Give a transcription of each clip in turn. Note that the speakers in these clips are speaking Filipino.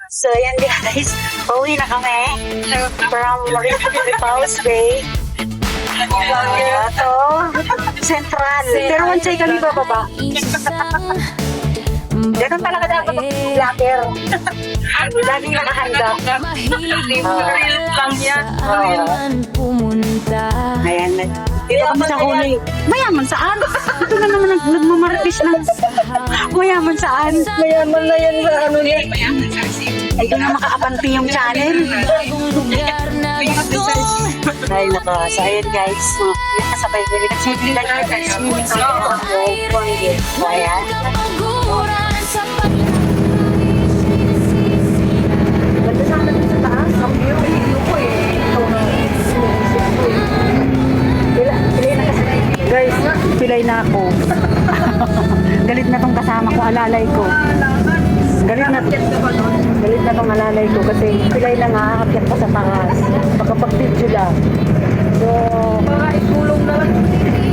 So, yan guys. Pauwi na kami from Repulse Bay. Ito, Central. Pero once ay kami bababa. Ganun talaga dapat mag-vlogger. Laging nakahanda. Real lang yan. Ayan na. Dito kami sa huli. Mayaman saan? Ito na naman nagmamaritis na. Mayaman saan? Mayaman na yan sa ano yan. Ito na makakapanti yung channel. Ay, naka. So, ayan guys. Nakasabay ko. Nag-swimming lang guys. Swimming ko. Ayan. Ganda sa akin sa taas. Ang view ko eh. Pilay na kasi. Guys, pilay na ako. Galit na tong kasama ko, alalay ko. Galit na tong alalay ko kasi pilay na nga, akyat pa sa taas. Makapag-video lang. So, Baka ikulong na lang.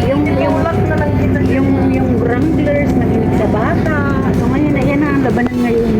yung Lang na lang kita. yung Wranglers nakinig sa bata. So ngayon, ayan na ang labanan ngayon.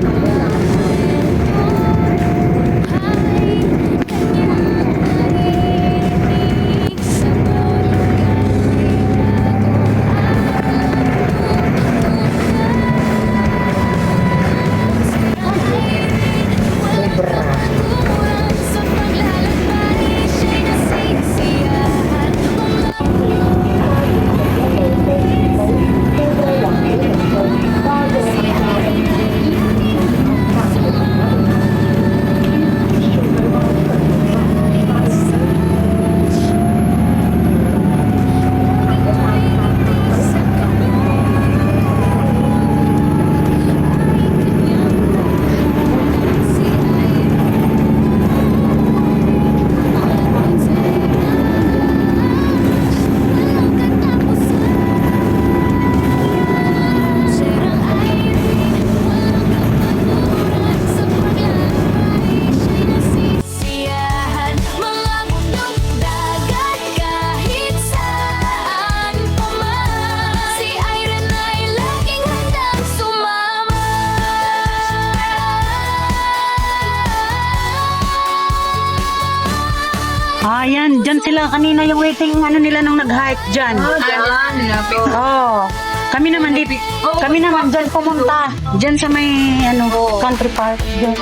Ayan, dyan sila kanina yung waiting ano nila nung nag-hype dyan. Oh, kami naman dito. Kami naman dyan pumunta. Dyan sa may ano, country park dyan.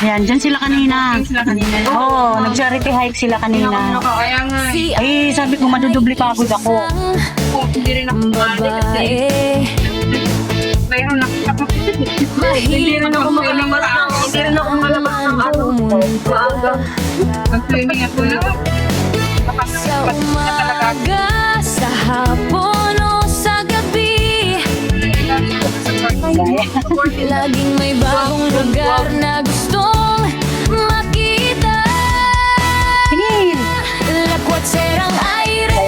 Ayan, dyan sila kanina. Oh, nag-charity hike sila kanina. Kaya nga. Ay, sabi ko madudubli pagod ako. Hindi rin ako kumali kasi. Mayroon ako. Hindi rin ako makalabas. Hindi rin ako malabas ng ano. Maaga. Mag-swimming ako na. Sa umaga, sa hapon o sa gabi, laging may bagong lugar na gustong makita. Tingin! Lakwat serang aire,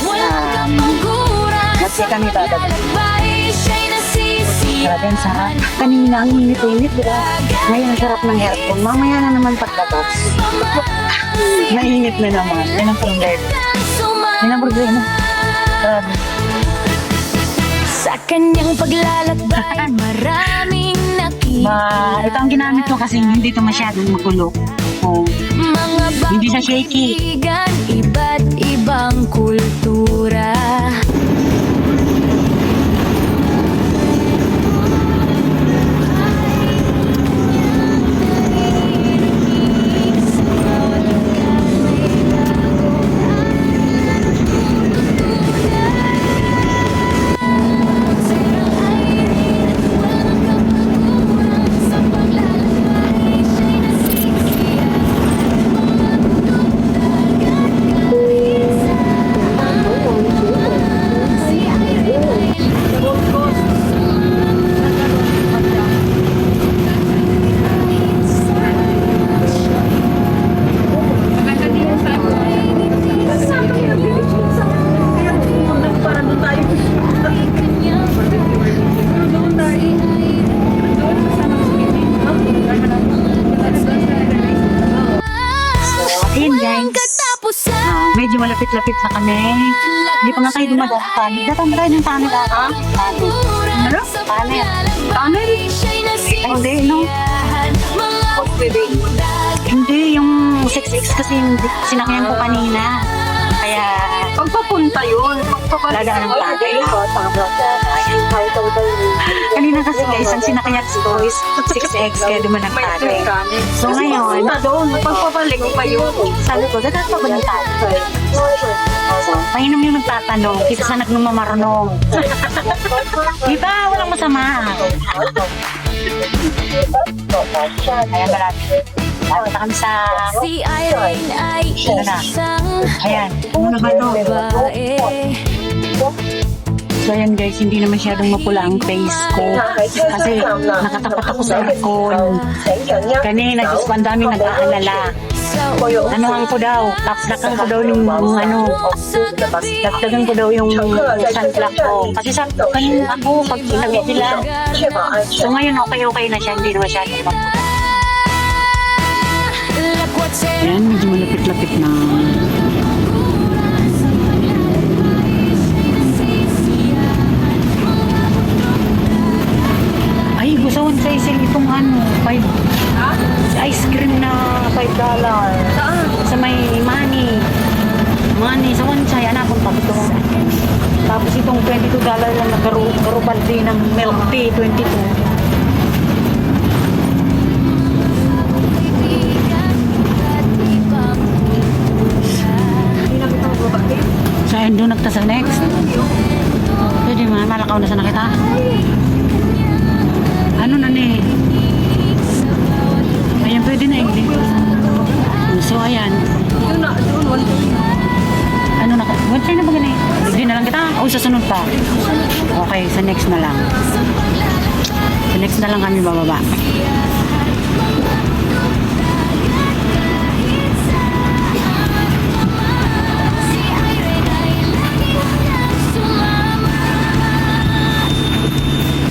walang kapangguran. Kasi kami bababa. Lalakbay, siya'y Grabe, ang sarap. nasisiyahan. Kanina ang init-init, diba? Ngayon ang sarap ng aircon. Mamaya na naman paglabas. Mainit na naman. Yan ang problema. Yan ang problema. Grabe. Sa kanyang paglalakbay, maraming nakita. Ito ang ginamit ko kasi hindi ito masyadong magulo. Oh. Mga Hindi siya shaky. kaibigan, iba't ibang kultura. Medyo malapit-lapit na kami. Hindi pa nga tayo dumadaan. Datang tayo ng tunnel ata. Tunnel? Tunnel? Tunnel? Ay, hindi, no? Hindi, yung 6X kasi sinakyan ko kanina. Kaya, Pagpapunta yun. lada ng tagay. Kanina kasi guys, ang sinakyan ko is 6X, kaya duman ng tagay. So ngayon, doon, pagpapalik ko pa yun. sabi ko, dagat pa ba ng tagay? Mainom yung nagtatanong, kita sa nagnumamarunong. Diba, walang masama. Kaya malapit. Punta kami sa... Si Irene ay isang Ayan, ano ba to? babae. So ayan guys, hindi na masyadong mapula ang face ko. Kasi nakatapat ako sa aircon. Kanina, Diyos ko, ang daming nag-aalala. Anuhan ko daw, tapslakan ko daw yung ano, dagdagan ko daw yung sunblock ko. Kasi sabi ko, kanina ako, pag sinabi nila. So ngayon, okay na siya, hindi na masyadong mapula. Ayan, medyo malapit-lapit na. Ay, gusawan sa isil itong ano, 5 ice cream na $5. Sa may money. Money, sa wansay, anapon pa ito. Tapos itong $22 lang na garubal din ng milk tea, 22. Sa endo nagta sa next. Pwede malakaw na sa nakita. Ano na ni? Ayan, pwede na English. So, ayan. Ano na? One na ba ganun? Hindi na lang kita? O, sa sunod pa? Okay, sa next na lang. Sa next na lang kami bababa.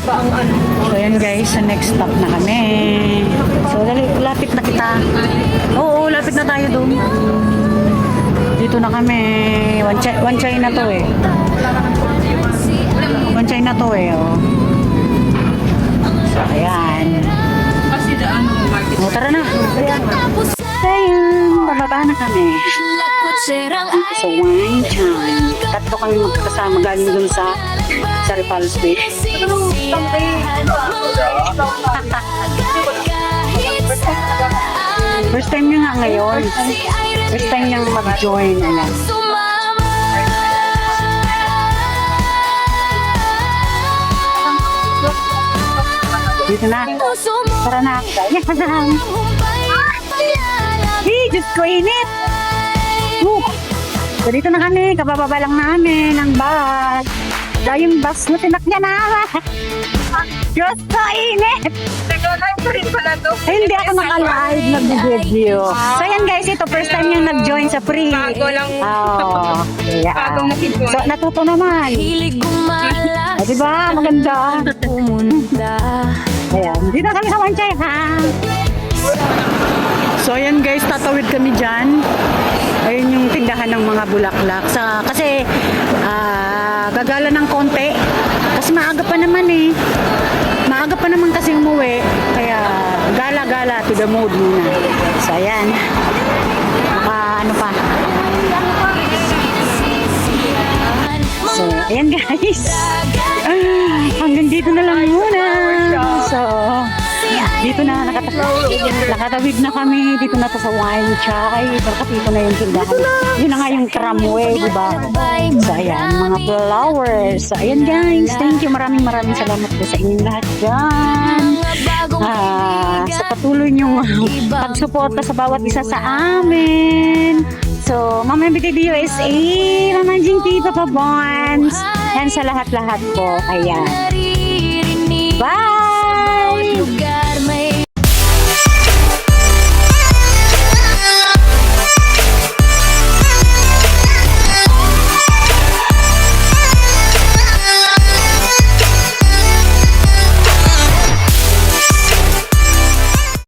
So, ayan guys, sa next stop na kami. So, dali, lapit na kita. Oo, lapit na tayo doon. Dito na kami. One chai na to eh. One chai na to eh, oh. So, ayan. Kasi daan mo market. O, tara na. Ayun, bababa na kami. So, wine time. Tatlo kami magkasama galing dun sa Repal Beach. First time niya nga ngayon. First time niyang mag-join. Ayan. Dito na. Tara na. Ayan. Hey, Diyos ko, init. So, dito na kami. Kabababa lang namin ng bus. Dahil yung bus na tinakya na. Diyos ko, init. Nag-live ko rin pala to. Ay, hindi ako naka-live, nag-video. So, yan guys, ito first time yung nag-join sa free. Bago lang. Oo. Bagong nakikita. So, natuto naman. Hilig kumala. O, diba? Maganda. Pumunta. Ayan. Dito kami sa Wanchay, ha? So, ayan guys, tatawid kami dyan. Ayun yung tindahan ng mga bulaklak. Kasi, gagala ng konti. Kasi maaga pa naman eh. Maaga pa naman kasi umuwi. Kaya, gala-gala to the mood muna. So, ayan. Ano pa? So, ayan guys. Hanggang dito na lang muna. So, dito na nakatawid na kami. Dito na to sa wine chai. Dito na yung tindahan. Yun na nga yung tramway, diba? So, ayan, mga flowers. So, ayan guys. Thank you. Maraming salamat po sa inyong lahat dyan. Sa patuloy niyong pagsuporta sa bawat isa sa amin. So, Mama BTD USA, Mama Jing Tita Pabons, yan sa lahat-lahat po. Ayan. Bye!